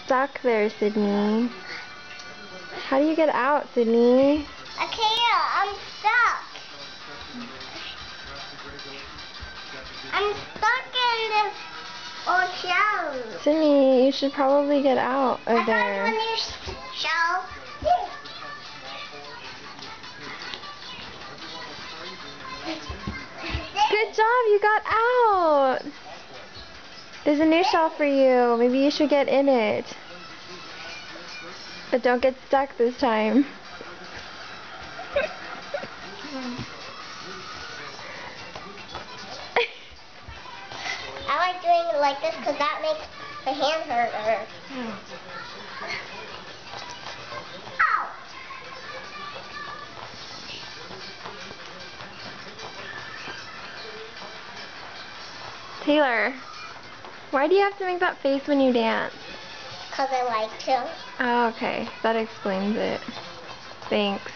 stuck there, Sydney. How do you get out, Sydney? I can't. I'm stuck. I'm stuck in this old shell. Sydney, you should probably get out of there. I found a new shell. Good job, you got out. There's a new shell for you. Maybe you should get in it. But don't get stuck this time. I like doing it like this because that makes the hand hurt. Ow! Taylor, why do you have to make that face when you dance? Because I like to. Oh, okay. That explains it. Thanks.